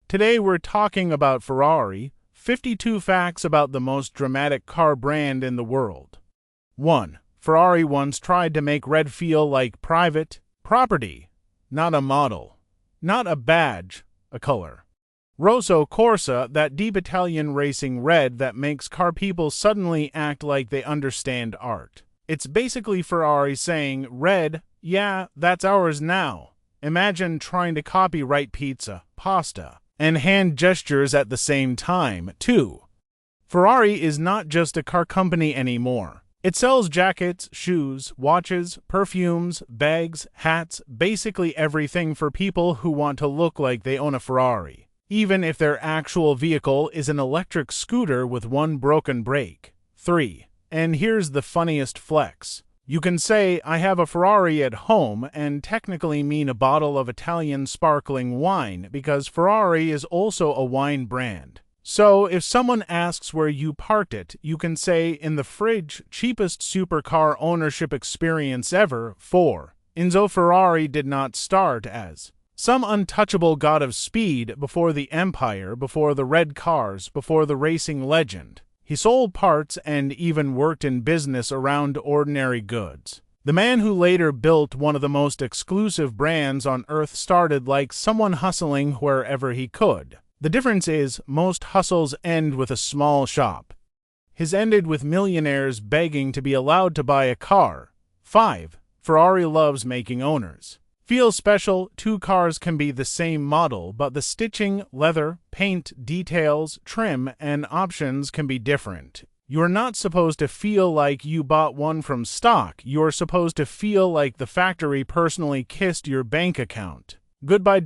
Today we're talking about Ferrari, 52 facts about the most dramatic car brand in the world. 1. Ferrari once tried to make red feel like private property, not a model, not a badge, a color. Rosso Corsa, that deep Italian racing red that makes car people suddenly act like they understand art. It's basically Ferrari saying, red, yeah, that's ours now. Imagine trying to copyright pizza, pasta, and hand gestures at the same time, too. Ferrari is not just a car company anymore. It sells jackets, shoes, watches, perfumes, bags, hats, basically everything for people who want to look like they own a Ferrari, even if their actual vehicle is an electric scooter with one broken brake. 3. And here's the funniest flex. You can say, I have a Ferrari at home, and technically mean a bottle of Italian sparkling wine, because Ferrari is also a wine brand. So, if someone asks where you parked it, you can say, in the fridge, cheapest supercar ownership experience ever. 4. Enzo Ferrari did not start as some untouchable god of speed before the empire, before the red cars, before the racing legend. He sold parts and even worked in business around ordinary goods. The man who later built one of the most exclusive brands on earth started like someone hustling wherever he could. The difference is, most hustles end with a small shop. His ended with millionaires begging to be allowed to buy a car. 5. Ferrari loves making owners feel special. Two cars can be the same model, but the stitching, leather, paint, details, trim, and options can be different. You're not supposed to feel like you bought one from stock. You're supposed to feel like the factory personally kissed your bank account. Goodbye.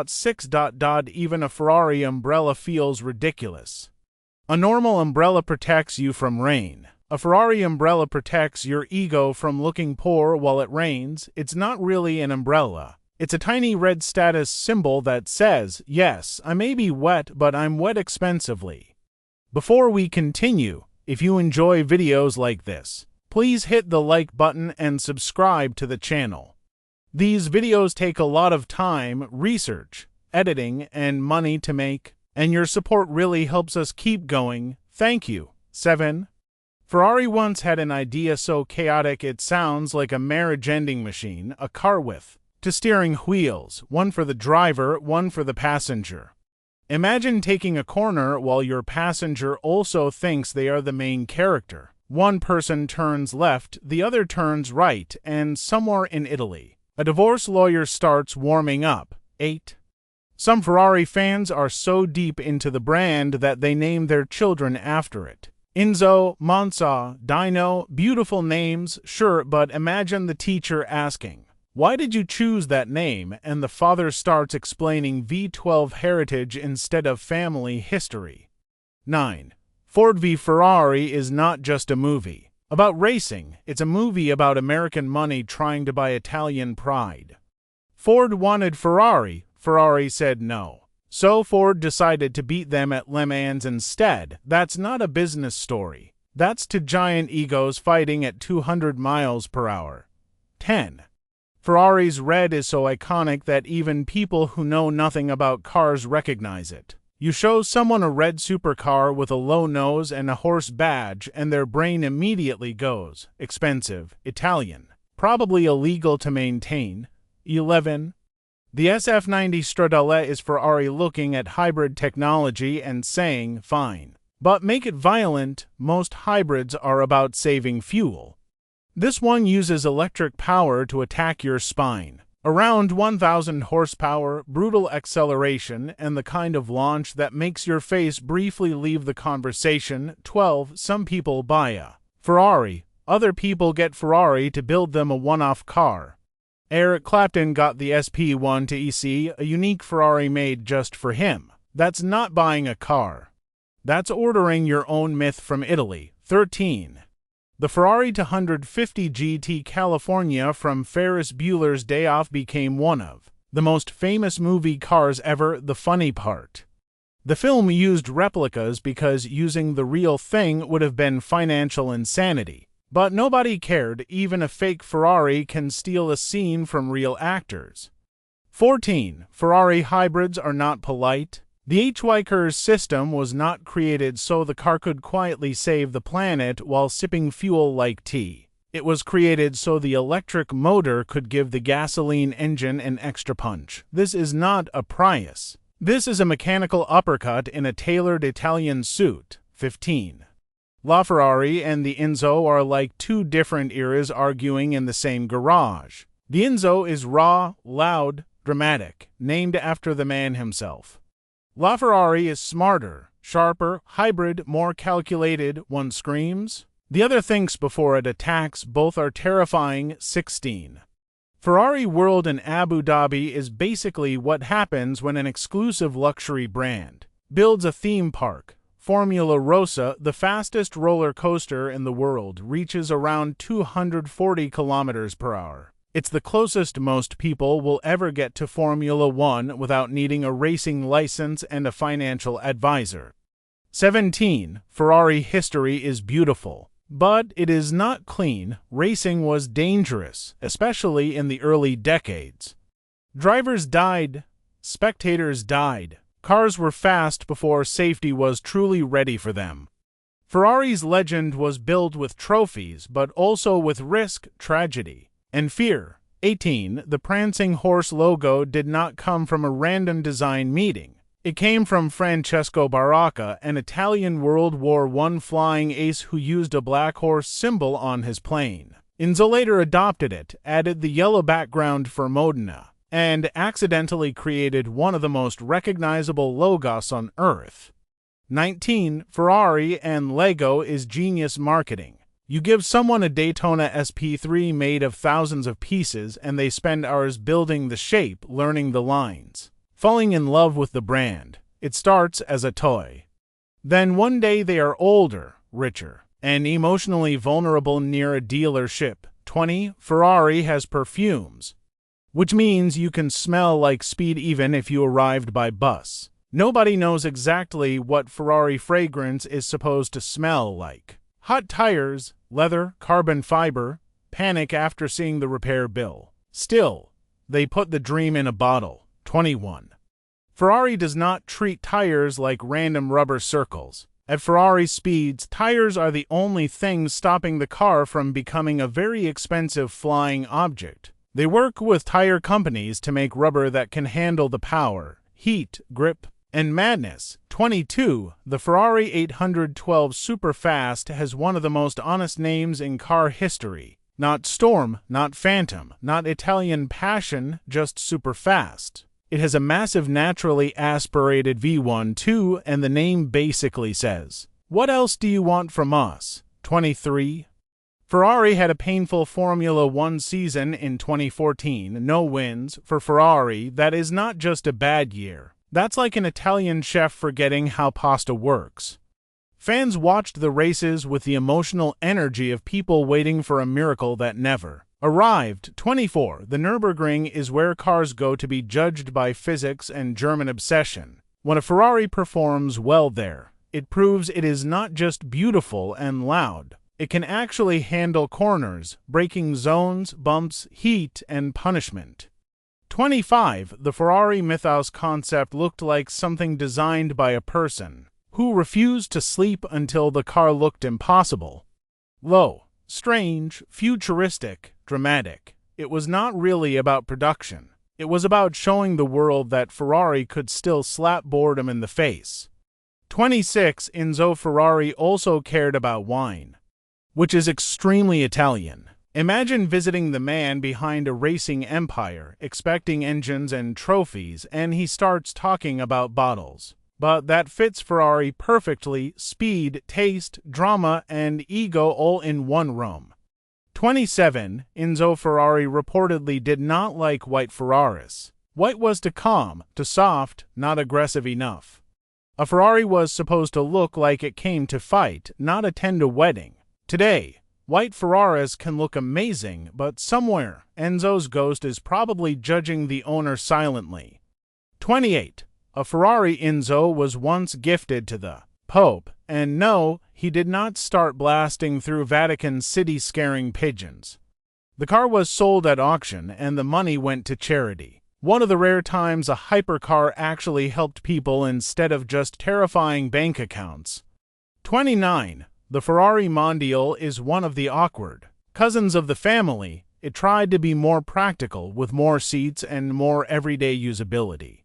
6. Even a Ferrari umbrella feels ridiculous. A normal umbrella protects you from rain. A Ferrari umbrella protects your ego from looking poor while it rains. It's not really an umbrella. It's a tiny red status symbol that says, yes, I may be wet, but I'm wet expensively. Before we continue, if you enjoy videos like this, please hit the like button and subscribe to the channel. These videos take a lot of time, research, editing, and money to make, and your support really helps us keep going. Thank you. 7. Ferrari once had an idea so chaotic it sounds like a marriage-ending machine, a car with two steering wheels, one for the driver, one for the passenger. Imagine taking a corner while your passenger also thinks they are the main character. One person turns left, the other turns right, and somewhere in Italy, a divorce lawyer starts warming up. 8. Some Ferrari fans are so deep into the brand that they name their children after it. Enzo, Monza, Dino, beautiful names, sure, but imagine the teacher asking, why did you choose that name? And the father starts explaining V12 heritage instead of family history. 9. Ford v Ferrari is not just a movie about racing, it's a movie about American money trying to buy Italian pride. Ford wanted Ferrari, Ferrari said no. So Ford decided to beat them at Le Mans instead. That's not a business story. That's two giant egos fighting at 200 miles per hour. 10. Ferrari's red is so iconic that even people who know nothing about cars recognize it. You show someone a red supercar with a low nose and a horse badge, and their brain immediately goes, expensive, Italian, probably illegal to maintain. 11. The SF90 Stradale is Ferrari looking at hybrid technology and saying, fine, but make it violent. Most hybrids are about saving fuel. This one uses electric power to attack your spine. Around 1,000 horsepower, brutal acceleration, and the kind of launch that makes your face briefly leave the conversation. 12. Some people buy a Ferrari. Other people get Ferrari to build them a one-off car. Eric Clapton got the SP1 to EC, a unique Ferrari made just for him. That's not buying a car. That's ordering your own myth from Italy. 13. The Ferrari 250 GT California from Ferris Bueller's Day Off became one of the most famous movie cars ever. The funny part, the film used replicas because using the real thing would have been financial insanity. But nobody cared. Even a fake Ferrari can steal a scene from real actors. 14. Ferrari hybrids are not polite. The hypercars system was not created so the car could quietly save the planet while sipping fuel like tea. It was created so the electric motor could give the gasoline engine an extra punch. This is not a Prius. This is a mechanical uppercut in a tailored Italian suit. 15. LaFerrari and the Enzo are like two different eras arguing in the same garage. The Enzo is raw, loud, dramatic, named after the man himself. LaFerrari is smarter, sharper, hybrid, more calculated. One screams, the other thinks before it attacks. Both are terrifying. 16. Ferrari World in Abu Dhabi is basically what happens when an exclusive luxury brand builds a theme park. Formula Rossa, the fastest roller coaster in the world, reaches around 240 kilometers per hour. It's the closest most people will ever get to Formula One without needing a racing license and a financial advisor. 17. Ferrari history is beautiful, but it is not clean. Racing was dangerous, especially in the early decades. Drivers died, spectators died. Cars were fast before safety was truly ready for them. Ferrari's legend was built with trophies, but also with risk, tragedy, and fear. 18. The prancing horse logo did not come from a random design meeting. It came from Francesco Baracca, an Italian World War I flying ace who used a black horse symbol on his plane. Enzo later adopted it, added the yellow background for Modena, and accidentally created one of the most recognizable logos on Earth. 19. Ferrari and Lego is genius marketing. You give someone a Daytona SP3 made of thousands of pieces and they spend hours building the shape, learning the lines, falling in love with the brand. It starts as a toy. Then one day they are older, richer, and emotionally vulnerable near a dealership. 20. Ferrari has perfumes, which means you can smell like speed even if you arrived by bus. Nobody knows exactly what Ferrari fragrance is supposed to smell like. Hot tires, leather, carbon fiber, panic after seeing the repair bill. Still, they put the dream in a bottle. 21. Ferrari does not treat tires like random rubber circles. At Ferrari speeds, tires are the only things stopping the car from becoming a very expensive flying object. They work with tire companies to make rubber that can handle the power, heat, grip, and madness. 22. The Ferrari 812 Superfast has one of the most honest names in car history. Not Storm, not Phantom, not Italian Passion, just Superfast. It has a massive naturally aspirated V12, and the name basically says, "What else do you want from us?" 23. Ferrari had a painful Formula One season in 2014. No wins. For Ferrari, that is not just a bad year. That's like an Italian chef forgetting how pasta works. Fans watched the races with the emotional energy of people waiting for a miracle that never arrived. 24. The Nürburgring is where cars go to be judged by physics and German obsession. When a Ferrari performs well there, it proves it is not just beautiful and loud. It can actually handle corners, braking zones, bumps, heat, and punishment. 25. The Ferrari Mythos concept looked like something designed by a person who refused to sleep until the car looked impossible. Low, strange, futuristic, dramatic. It was not really about production. It was about showing the world that Ferrari could still slap boredom in the face. 26. Enzo Ferrari also cared about wine, which is extremely Italian. Imagine visiting the man behind a racing empire, expecting engines and trophies, and he starts talking about bottles. But that fits Ferrari perfectly: speed, taste, drama, and ego all in one room. 27. Enzo Ferrari reportedly did not like white Ferraris. White was too calm, too soft, not aggressive enough. A Ferrari was supposed to look like it came to fight, not attend a wedding. Today, white Ferraris can look amazing, but somewhere, Enzo's ghost is probably judging the owner silently. 28. A Ferrari Enzo was once gifted to the Pope, and no, he did not start blasting through Vatican City scaring pigeons. The car was sold at auction, and the money went to charity. One of the rare times a hypercar actually helped people instead of just terrifying bank accounts. 29. The Ferrari Mondial is one of the awkward cousins of the family. It tried to be more practical with more seats and more everyday usability.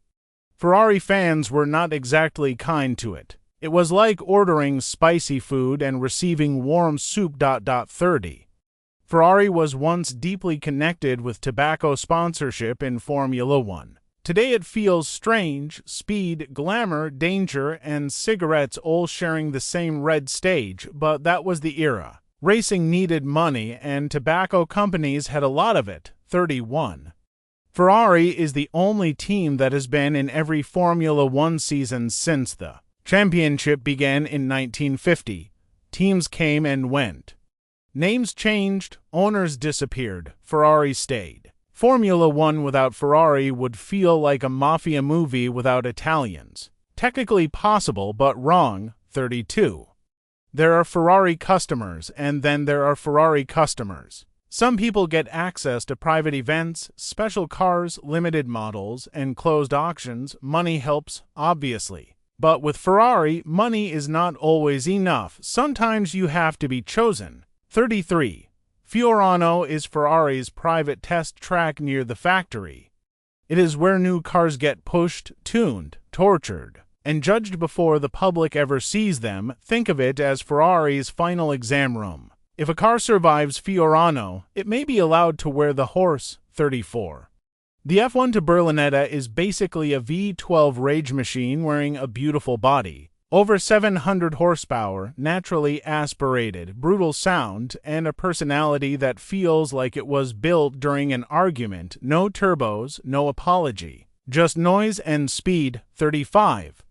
Ferrari fans were not exactly kind to it. It was like ordering spicy food and receiving warm soup. 30. Ferrari was once deeply connected with tobacco sponsorship in Formula One. Today it feels strange, speed, glamour, danger, and cigarettes all sharing the same red stage, but that was the era. Racing needed money, and tobacco companies had a lot of it. 31. Ferrari is the only team that has been in every Formula One season since the championship began in 1950. Teams came and went. Names changed, owners disappeared, Ferrari stayed. Formula One without Ferrari would feel like a mafia movie without Italians. Technically possible, but wrong. 32. There are Ferrari customers, and then there are Ferrari customers. Some people get access to private events, special cars, limited models, and closed auctions. Money helps, obviously. But with Ferrari, money is not always enough. Sometimes you have to be chosen. 33. Fiorano is Ferrari's private test track near the factory. It is where new cars get pushed, tuned, tortured, and judged before the public ever sees them. Think of it as Ferrari's final exam room. If a car survives Fiorano, it may be allowed to wear the horse. 34. The F1 to Berlinetta is basically a V12 rage machine wearing a beautiful body. Over 700 horsepower, naturally aspirated, brutal sound, and a personality that feels like it was built during an argument. No turbos, no apology. Just noise and speed. 35.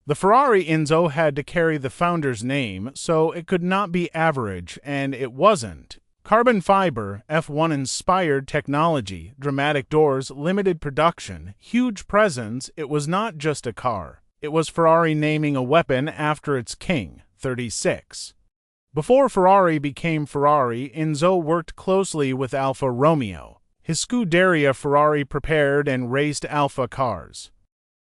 The Ferrari Enzo had to carry the founder's name, so it could not be average, and it wasn't. Carbon fiber, F1-inspired technology, dramatic doors, limited production, huge presence. It was not just a car. It was Ferrari naming a weapon after its king. 36. Before Ferrari became Ferrari, Enzo worked closely with Alfa Romeo. His Scuderia Ferrari prepared and raced Alfa cars.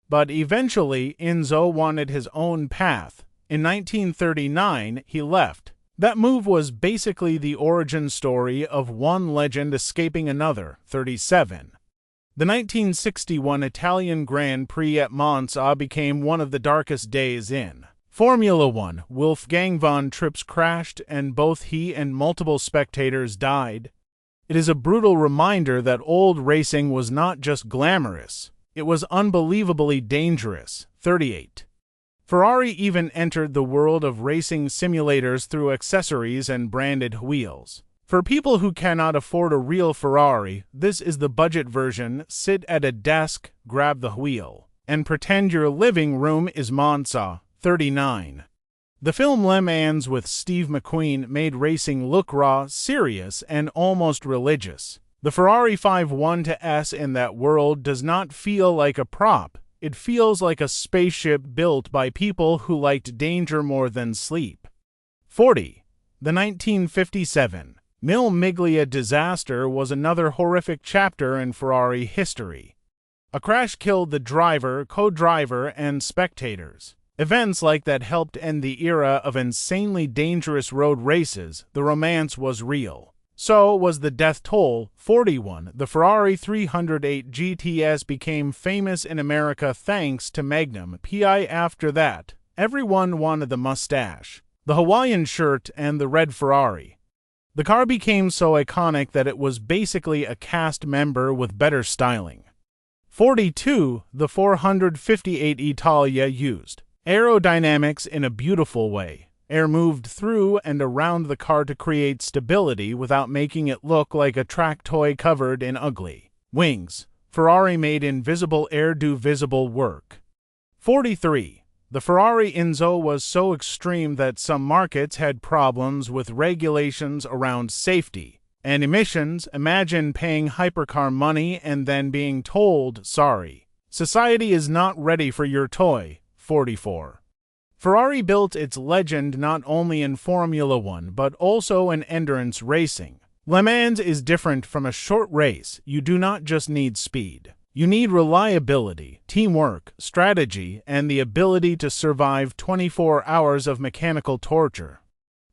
But eventually, Enzo wanted his own path. In 1939, he left. That move was basically the origin story of one legend escaping another. 37. The 1961 Italian Grand Prix at Monza became one of the darkest days in Formula One. Wolfgang von Trips crashed, and both he and multiple spectators died. It is a brutal reminder that old racing was not just glamorous. It was unbelievably dangerous. 38. Ferrari even entered the world of racing simulators through accessories and branded wheels. For people who cannot afford a real Ferrari, this is the budget version. Sit at a desk, grab the wheel, and pretend your living room is Monza. 39. The film Le Mans with Steve McQueen made racing look raw, serious, and almost religious. The Ferrari 5.1 in that world does not feel like a prop. It feels like a spaceship built by people who liked danger more than sleep. 40. The 1957 Mille Miglia disaster was another horrific chapter in Ferrari history. A crash killed the driver, co-driver, and spectators. Events like that helped end the era of insanely dangerous road races. The romance was real. So was the death toll. 41. The Ferrari 308 GTS became famous in America thanks to Magnum PI. After that, everyone wanted the mustache, the Hawaiian shirt, and the red Ferrari. The car became so iconic that it was basically a cast member with better styling. 42. The 458 Italia used aerodynamics in a beautiful way. Air moved through and around the car to create stability without making it look like a track toy covered in ugly wings. Ferrari made invisible air do visible work. 43. The Ferrari Enzo was so extreme that some markets had problems with regulations around safety and emissions. Imagine paying hypercar money and then being told, sorry, society is not ready for your toy. 44. Ferrari built its legend not only in Formula One but also in endurance racing. Le Mans is different from a short race. You do not just need speed. You need reliability, teamwork, strategy, and the ability to survive 24 hours of mechanical torture.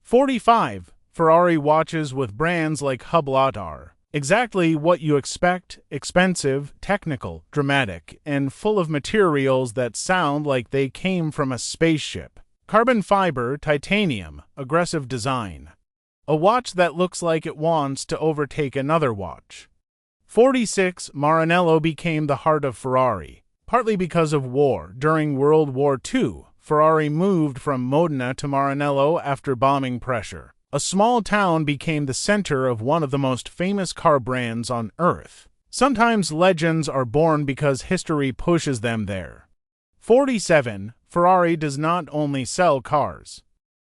45. Ferrari watches with brands like Hublot are exactly what you expect: expensive, technical, dramatic, and full of materials that sound like they came from a spaceship. Carbon fiber, titanium, aggressive design. A watch that looks like it wants to overtake another watch. 46. Maranello became the heart of Ferrari. Partly because of war, during World War II, Ferrari moved from Modena to Maranello after bombing pressure. A small town became the center of one of the most famous car brands on Earth. Sometimes legends are born because history pushes them there. 47. Ferrari does not only sell cars.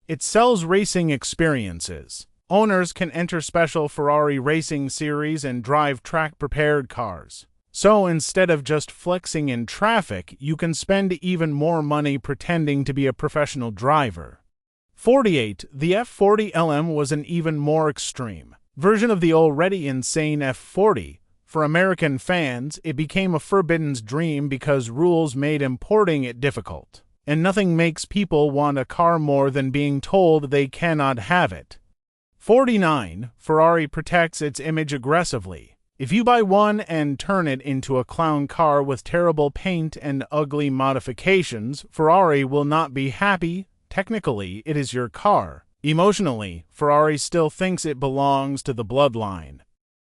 It sells racing experiences. Owners can enter special Ferrari racing series and drive track-prepared cars. So instead of just flexing in traffic, you can spend even more money pretending to be a professional driver. 48. The F40 LM was an even more extreme version of the already insane F40. For American fans, it became a forbidden dream because rules made importing it difficult. And nothing makes people want a car more than being told they cannot have it. 49. Ferrari protects its image aggressively. If you buy one and turn it into a clown car with terrible paint and ugly modifications, Ferrari will not be happy. Technically, it is your car. Emotionally, Ferrari still thinks it belongs to the bloodline.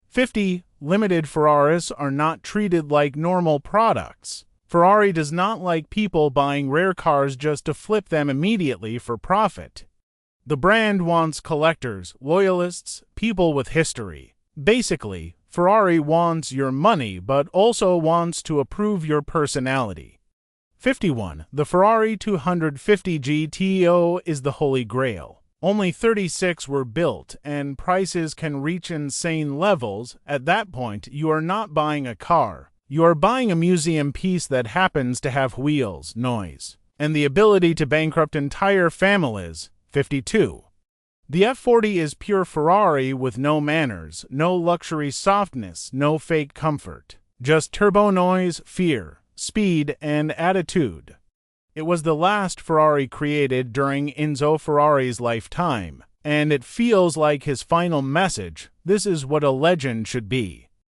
50. Limited Ferraris are not treated like normal products. Ferrari does not like people buying rare cars just to flip them immediately for profit. The brand wants collectors, loyalists, people with history. Basically, Ferrari wants your money but also wants to approve your personality. 51. The Ferrari 250 GTO is the holy grail. Only 36 were built, and prices can reach insane levels. At that point, you are not buying a car. You are buying a museum piece that happens to have wheels, noise, and the ability to bankrupt entire families. 52. The F40 is pure Ferrari with no manners, no luxury softness, no fake comfort. Just turbo noise, fear, speed, and attitude. It was the last Ferrari created during Enzo Ferrari's lifetime, and it feels like his final message: this is what a legend should be.